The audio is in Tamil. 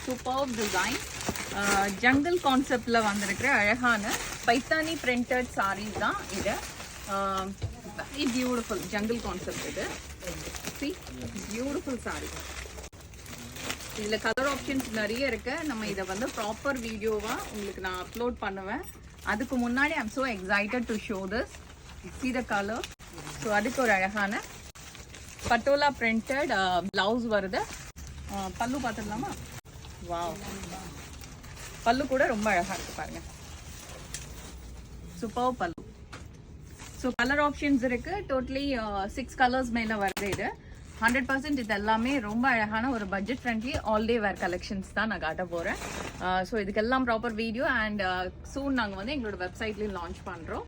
Super design. ஜங்கிள் கான்செப்ட்ல வந்திருக்கிற அழகான பைத்தானி பிரிண்டட் சாரீஸ் தான் இது. வெரி பியூட்டிஃபுல் ஜங்கிள் கான்செப்ட் இது. பியூட்டிஃபுல் சாரீ. இதுல கலர் ஆப்ஷன்ஸ் நிறைய இருக்கு. நம்ம இதை வந்து ப்ராப்பர் வீடியோவா உங்களுக்கு நான் அப்லோட் பண்ணுவேன். அதுக்கு முன்னாடி I'm so excited to show this. See the color. So அதுக்கு ஒரு அழகான பட்டோலா பிரிண்டட் பிளவுஸ் வருது. பல்லு பார்த்துடலாமா? வாவ், பல்லு கூட ரொம்ப அழகா இருக்கு பாருங்க. சூப்பர் பல்லு. ஸோ கலர் ஆப்ஷன்ஸ் இருக்கு. டோட்டலி 6 கலர்ஸ் மேல வருது. இது 100% இது எல்லாமே ரொம்ப அழகான ஒரு பட்ஜெட் ஃப்ரெண்ட்லி ஆல் டே வேர் கலெக்ஷன்ஸ் தான் நான் காட்ட போறேன். ஸோ இதுக்கெல்லாம் ப்ராப்பர் வீடியோ அண்ட் சூன் நாங்கள் வந்து எங்களோட வெப்சைட்லேயும் லான்ச் பண்றோம்.